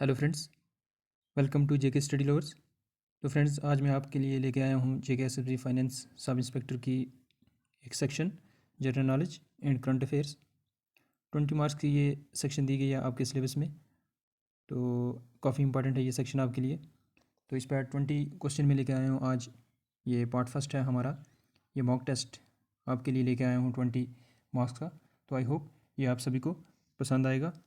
Hello friends, welcome to JK study lovers. तो friends, आज मैं आपके लिए लेके आया हूँ JK SSB finance sub inspector की एक section general knowledge and current affairs. 20 marks की ये सेक्शन दी गई है आपके सिलेबस में, तो काफ़ी इंपॉर्टेंट है ये सेक्शन आपके लिए। तो इस पर 20 क्वेश्चन में लेके आया हूँ आज। ये पार्ट फर्स्ट है हमारा। ये मॉक टेस्ट आपके लिए लेके आया हूँ 20 मार्क्स का। तो आई होप ये आप सभी को पसंद आएगा।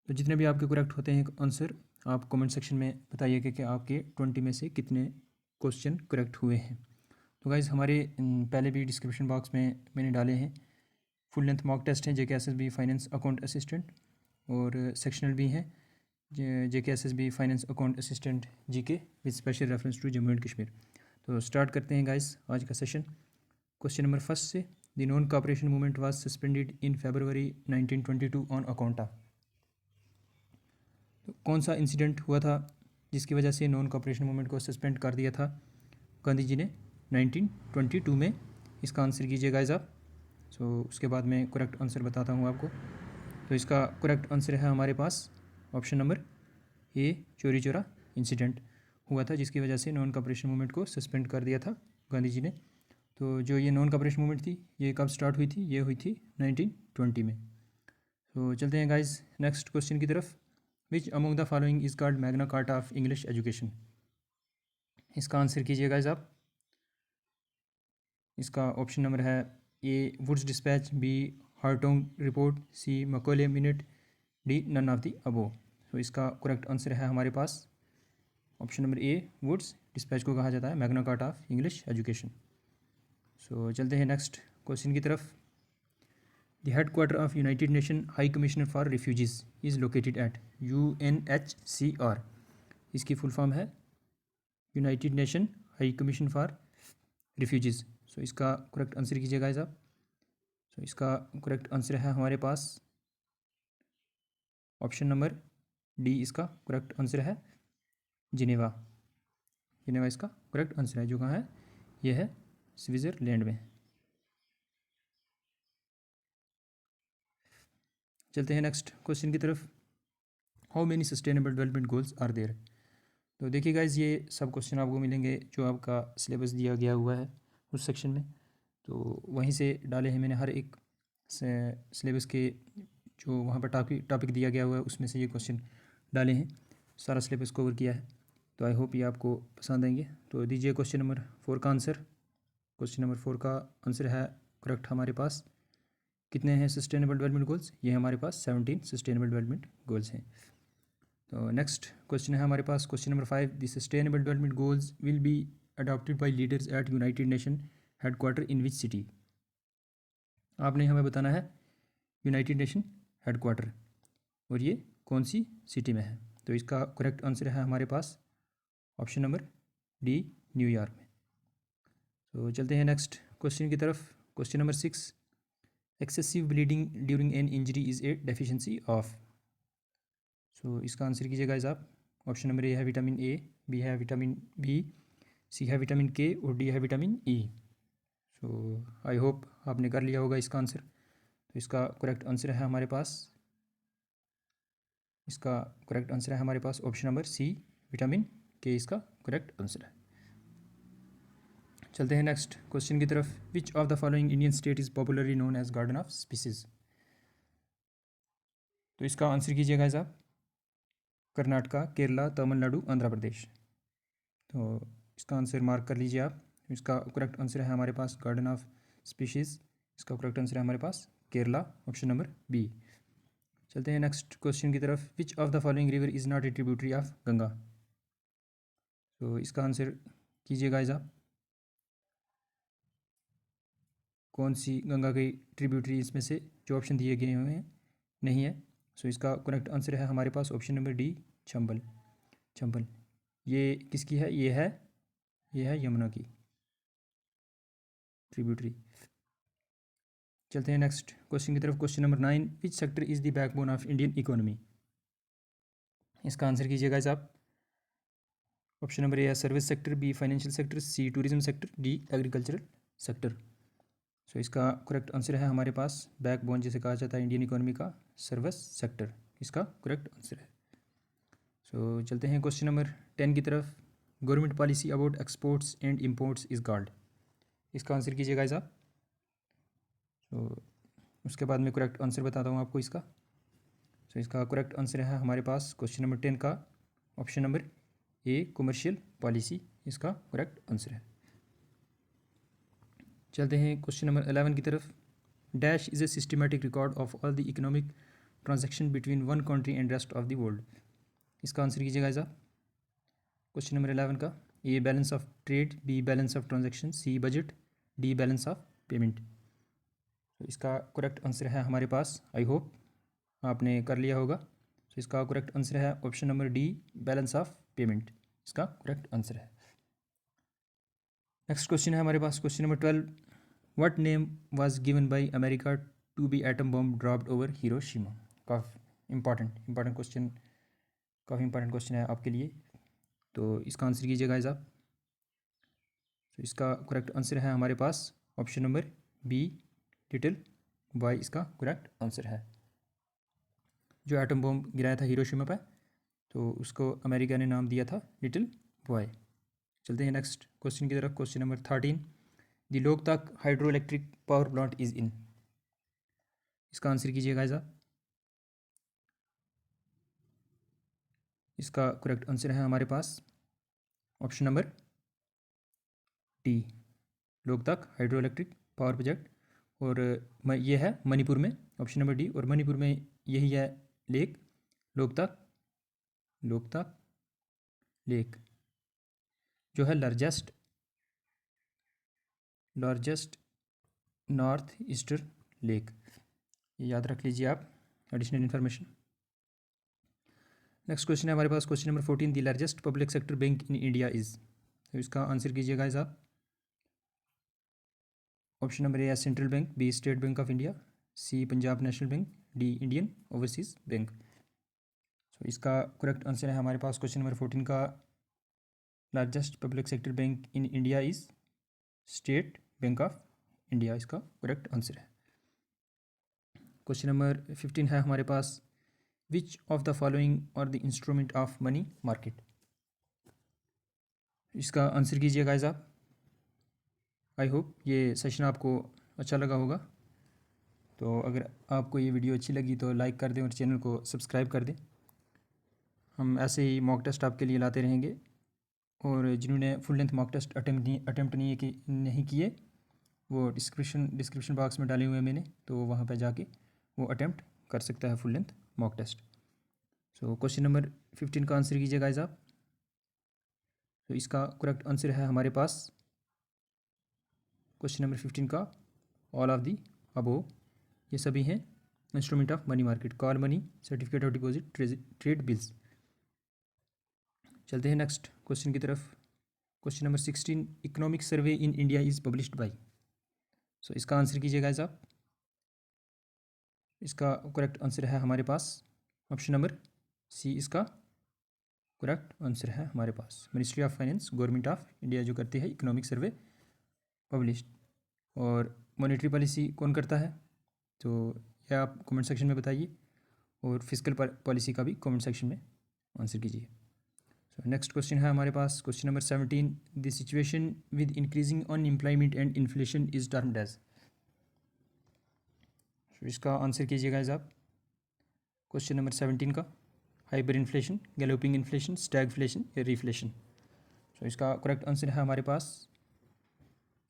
तो जितने भी आपके करेक्ट होते हैं आंसर, आप कमेंट सेक्शन में बताइएगा कि आपके 20 में से कितने क्वेश्चन करेक्ट हुए हैं। तो गाइज़, हमारे पहले भी डिस्क्रिप्शन बॉक्स में मैंने डाले हैं फुल लेंथ मॉक टेस्ट हैं JK SSB finance account assistant, और सेक्शनल भी हैं JK SSB finance account assistant GK with special reference to Jammu and Kashmir. तो स्टार्ट करते हैं गाइज़ आज का सेशन। क्वेश्चन नंबर फर्स्ट से, the non cooperation movement was suspended in February 1922 on account of. तो कौन सा इंसिडेंट हुआ था जिसकी वजह से नॉन कॉपरेशन मूवमेंट को सस्पेंड कर दिया था गांधी जी ने 1922 में? इसका आंसर कीजिए गाइस आप। उसके बाद मैं करेक्ट आंसर बताता हूँ आपको। तो इसका करेक्ट आंसर है हमारे पास ऑप्शन नंबर ए, चोरी चोरा इंसिडेंट हुआ था जिसकी वजह से नॉन कॉपरेशन मूवमेंट को सस्पेंड कर दिया था गांधी जी ने। तो जो ये नॉन कॉपरेशन मूवमेंट थी, ये कब स्टार्ट हुई थी? ये हुई थी 1920 में। तो चलते हैं गाइस नेक्स्ट क्वेश्चन की तरफ। Which among the following is called Magna Carta of English education? इसका आंसर कीजिए गाइस आप। इसका ऑप्शन नंबर है A, Woods dispatch, B, Hartog report, C, Macaulay minute, D, none of the above. तो इसका correct answer है हमारे पास option number A, Woods dispatch को कहा जाता है Magna Carta of English education. चलते हैं नेक्स्ट क्वेश्चन की तरफ। The head quarter of United nation high commissioner for refugees is located at UNHCR। इसकी फुल फॉर्म है United nation high commission for refugees. इसका करेक्ट आंसर कीजिएगा guys आप। इसका करेक्ट आंसर है हमारे पास ऑप्शन नंबर डी। इसका करेक्ट आंसर है जिनेवा। जिनेवा इसका करेक्ट आंसर है, जो कहाँ है? यह है स्विट्ज़रलैंड में। चलते हैं नेक्स्ट क्वेश्चन की तरफ। How many sustainable development goals are there? तो देखिए गाइज, ये सब क्वेश्चन आपको मिलेंगे जो आपका सिलेबस दिया गया हुआ है उस सेक्शन में। तो वहीं से डाले हैं मैंने हर एक सिलेबस के जो वहाँ पर टॉपिक दिया गया हुआ है उसमें से ये क्वेश्चन डाले हैं। सारा सिलेबस कवर किया है। तो आई होप ये आपको पसंद आएंगे। तो दीजिए क्वेश्चन नंबर 4 का आंसर। क्वेश्चन नंबर 4 का आंसर है करेक्ट हमारे पास। कितने हैं सस्टेनेबल डेवलपमेंट गोल्स? ये हमारे पास 17 सस्टेनेबल डेवलपमेंट गोल्स हैं। तो नेक्स्ट क्वेश्चन है हमारे पास question number 5। The sustainable development goals will be adopted by leaders at United Nation headquarter in which city? आपने हमें बताना है यूनाइटेड नेशन हेडक्वार्टर, और ये कौन सी सिटी में है? तो इसका करेक्ट आंसर है हमारे पास ऑप्शन नंबर डी, न्यूयॉर्क में। तो चलते हैं नेक्स्ट क्वेश्चन की तरफ। Question number 6। Excessive bleeding during an injury is a deficiency of? इसका आंसर कीजिएगा इस आप। ऑप्शन नंबर ए है विटामिन ए, बी है विटामिन बी, सी है विटामिन के, और डी है विटामिन ई। आई होप आपने कर लिया होगा इसका आंसर। तो इसका करेक्ट आंसर है हमारे पास ऑप्शन नंबर सी, विटामिन के इसका करेक्ट आंसर है। चलते हैं नेक्स्ट क्वेश्चन की तरफ। Which of the following Indian state is popularly known as garden of species? तो इसका आंसर कीजिएगा आप। कर्नाटका, केरला, तमिलनाडु, आंध्र प्रदेश। तो इसका आंसर मार्क कर लीजिए आप। इसका करेक्ट आंसर है हमारे पास गार्डन ऑफ स्पीशीज़। इसका करेक्ट आंसर है हमारे पास केरला, ऑप्शन नंबर बी। चलते हैं नेक्स्ट क्वेश्चन की तरफ। Which of the following river is not a tributary of Ganga? तो इसका आंसर कीजिएगा आप। कौन सी गंगा की ट्रिब्यूटरी इसमें से जो ऑप्शन दिए गए हुए हैं नहीं है? इसका करेक्ट आंसर है हमारे पास option number D, Chambal. Chambal ये किसकी है? ये है यमुना की ट्रिब्यूटरी। चलते हैं नेक्स्ट क्वेश्चन की तरफ। Question number 9। Which sector is the backbone of Indian economy? इसका आंसर कीजिएगा आप। ऑप्शन नंबर ए है service sector, B financial sector, C tourism sector, D agricultural sector. इसका करेक्ट आंसर है हमारे पास बैकबोन जिसे कहा जाता है इंडियन इकोनॉमी का, सर्विस सेक्टर इसका करेक्ट आंसर है। सो चलते हैं क्वेश्चन नंबर 10 की तरफ। Government policy about exports and imports is called. इसका आंसर कीजिएगा गाइस आप। तो उसके बाद मैं करेक्ट आंसर बताता हूँ आपको इसका। सो इसका करेक्ट आंसर है हमारे पास क्वेश्चन नंबर 10 का option number A, commercial policy इसका करेक्ट आंसर है। चलते हैं क्वेश्चन नंबर 11 की तरफ। Dash is a systematic record of all the economic transaction between one country and rest of the world. इसका आंसर कीजिएगा गाइस आप। क्वेश्चन नंबर 11 का A, balance of trade, B, balance of transaction, C, budget, D, balance of payment. तो इसका correct answer है हमारे पास, I hope आपने कर लिया होगा। तो इसका करेक्ट आंसर है option number D, balance of payment इसका करेक्ट आंसर है। नेक्स्ट क्वेश्चन है हमारे पास question number 12। What name was given by America to be atom bomb dropped over Hiroshima. काफ़ी इंपॉर्टेंट क्वेश्चन, काफ़ी इंपॉर्टेंट क्वेश्चन है आपके लिए। तो इसका आंसर कीजिए गाइस आप। तो इसका करेक्ट आंसर है हमारे पास option number B, Little Boy इसका करेक्ट आंसर है। जो एटम बॉम्ब गिराया था हिरोशिमा पर, तो उसको अमेरिका ने नाम दिया था लिटिल बॉय। चलते हैं नेक्स्ट क्वेश्चन की तरफ। Question number 13। The Loktak hydro electric power plant is in. इसका आंसर कीजिए गाइस आप। इसका करेक्ट आंसर है हमारे पास option number D, Loktak hydro electric power project. और ये है मणिपुर में, ऑप्शन नंबर डी। और मणिपुर में यही है लेक, लोकतक लेक, जो है लार्जेस्ट नॉर्थ ईस्टर्न लेक। ये याद रख लीजिए आप, एडिशनल इन्फॉर्मेशन। नेक्स्ट क्वेश्चन है हमारे पास question number 14। The largest public sector bank in India is. तो इसका आंसर कीजिएगा गाइस आप। ऑप्शन नंबर ए है Central Bank, B State Bank of India, C Punjab National Bank, D Indian Overseas Bank. So इसका correct answer है हमारे पास question number 14 का largest public sector bank in India is State Bank of India इसका correct answer है। Question number 15 है हमारे पास। Which of the following are the instrument of money market. इसका आंसर कीजिए गाइस आप। आई होप ये सेशन आपको अच्छा लगा होगा। तो अगर आपको ये वीडियो अच्छी लगी तो लाइक कर दें और चैनल को सब्सक्राइब कर दें। हम ऐसे ही मॉक टेस्ट आपके लिए लाते रहेंगे। और जिन्होंने full length mock test attempt नहीं किए, वो डिस्क्रिप्शन बॉक्स में डाले हुए हैं मैंने, तो वहाँ पर जाके वो अटेम्प्ट कर सकता है full length mock test. So question number 15 का आंसर कीजिए गाइस आप। तो इसका करेक्ट आंसर है हमारे पास क्वेश्चन नंबर 15 का ऑल ऑफ दी अबोव। ये सभी हैं instrument of money market, call money, certificate of deposit, trade bills. चलते हैं नेक्स्ट क्वेश्चन की तरफ। Question number 16। Economic survey in India is published by. So इसका आंसर कीजिए गाइस आप। इसका करेक्ट आंसर है हमारे पास ऑप्शन नंबर सी, इसका करेक्ट आंसर है हमारे पास Ministry of Finance, Government of India जो करती है इकोनॉमिक सर्वे पब्लिश्ड। और मॉनेटरी पॉलिसी कौन करता है, तो यह आप कमेंट सेक्शन में बताइए। और फिजिकल पॉलिसी का भी कमेंट सेक्शन में आंसर कीजिए। सो नेक्स्ट क्वेश्चन है हमारे पास question number 17। The situation with increasing unemployment and inflation is termed as. इसका आंसर कीजिएगा आप। क्वेश्चन नंबर 17 का hyper inflation, galloping inflation, stagflation या रिफ्लेशन। सो इसका करेक्ट आंसर है हमारे पास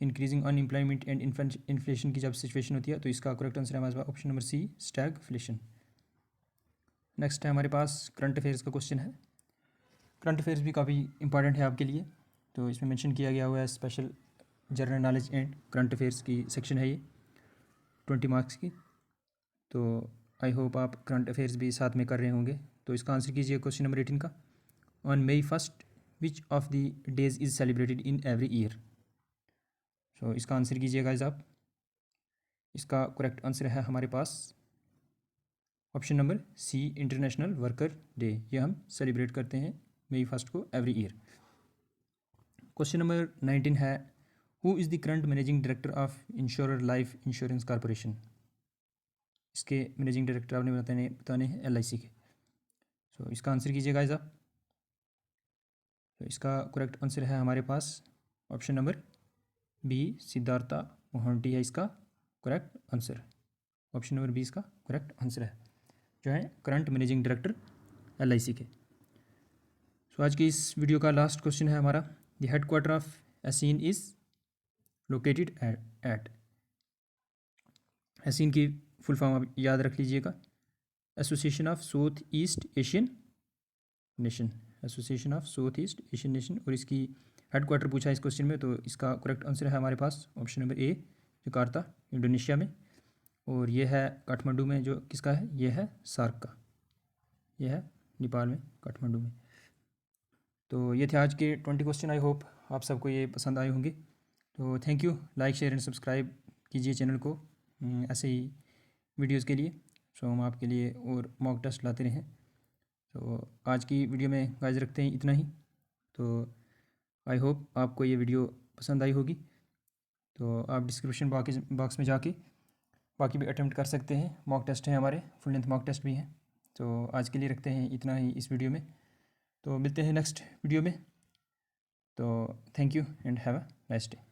इंक्रीजिंग अनएम्प्लॉयमेंट एंड इन्फ्लेशन की जब सिचुएशन होती है, तो इसका करेक्ट आंसर है हमारे पास option number C, stagflation. Next है हमारे पास करंट अफेयर्स का क्वेश्चन है। करंट अफेयर्स भी काफ़ी इंपॉर्टेंट है आपके लिए, तो इसमें मेंशन किया गया हुआ है special general knowledge and current affairs की सेक्शन है ये 20 मार्क्स की। तो आई होप आप करंट अफेयर्स भी साथ में कर रहे होंगे। तो इसका आंसर कीजिए क्वेश्चन नंबर 18 का। On May 1 which of the days is celebrated in every year. So इसका आंसर कीजिए गाइस आप। इसका करेक्ट आंसर है हमारे पास option number C, international worker day. ये हम सेलिब्रेट करते हैं May 1 को एवरी ईयर। क्वेश्चन नंबर 19 है। Who is the current managing director of insurer life insurance corporation. इसके मैनेजिंग डायरेक्टर आपने बताने हैं LIC के। सो इसका आंसर कीजिए गाइस आप। तो इसका करेक्ट आंसर है हमारे पास option number B, Siddhartha Mohanty है इसका correct answer. Option number B इसका करेक्ट आंसर है, जो है करंट मैनेजिंग डायरेक्टर LIC के। सो आज की इस वीडियो का लास्ट क्वेश्चन है हमारा, the headquarter of ASEAN is located at. ASEAN की फुल फॉर्म आप याद रख लीजिएगा, association of south east Asian nation, association of south east Asian nation. और इसकी हेडक्वार्टर पूछा है इस क्वेश्चन में, तो इसका करेक्ट आंसर है हमारे पास option number A, Jakarta Indonesia में। और ये है काठमांडू में, जो किसका है, ये है सार्क का, ये है नेपाल में काठमांडू में। तो ये थे आज के 20 क्वेश्चन। आई होप आप सबको ये पसंद आए होंगे। तो thank you, like share and subscribe कीजिए चैनल को ऐसे ही वीडियोज़ के लिए। सो हम आपके लिए और मॉक टेस्ट लाते रहें। तो आज की वीडियो में गाइस रखते हैं इतना ही। तो आई होप आपको ये वीडियो पसंद आई होगी। तो आप डिस्क्रिप्शन बॉक्स में जाके बाकी भी अटेम्प्ट कर सकते हैं, मॉक टेस्ट हैं हमारे, फुल लेंथ मॉक टेस्ट भी हैं। तो आज के लिए रखते हैं इतना ही इस वीडियो में। तो मिलते हैं नेक्स्ट वीडियो में। तो thank you and have a nice day.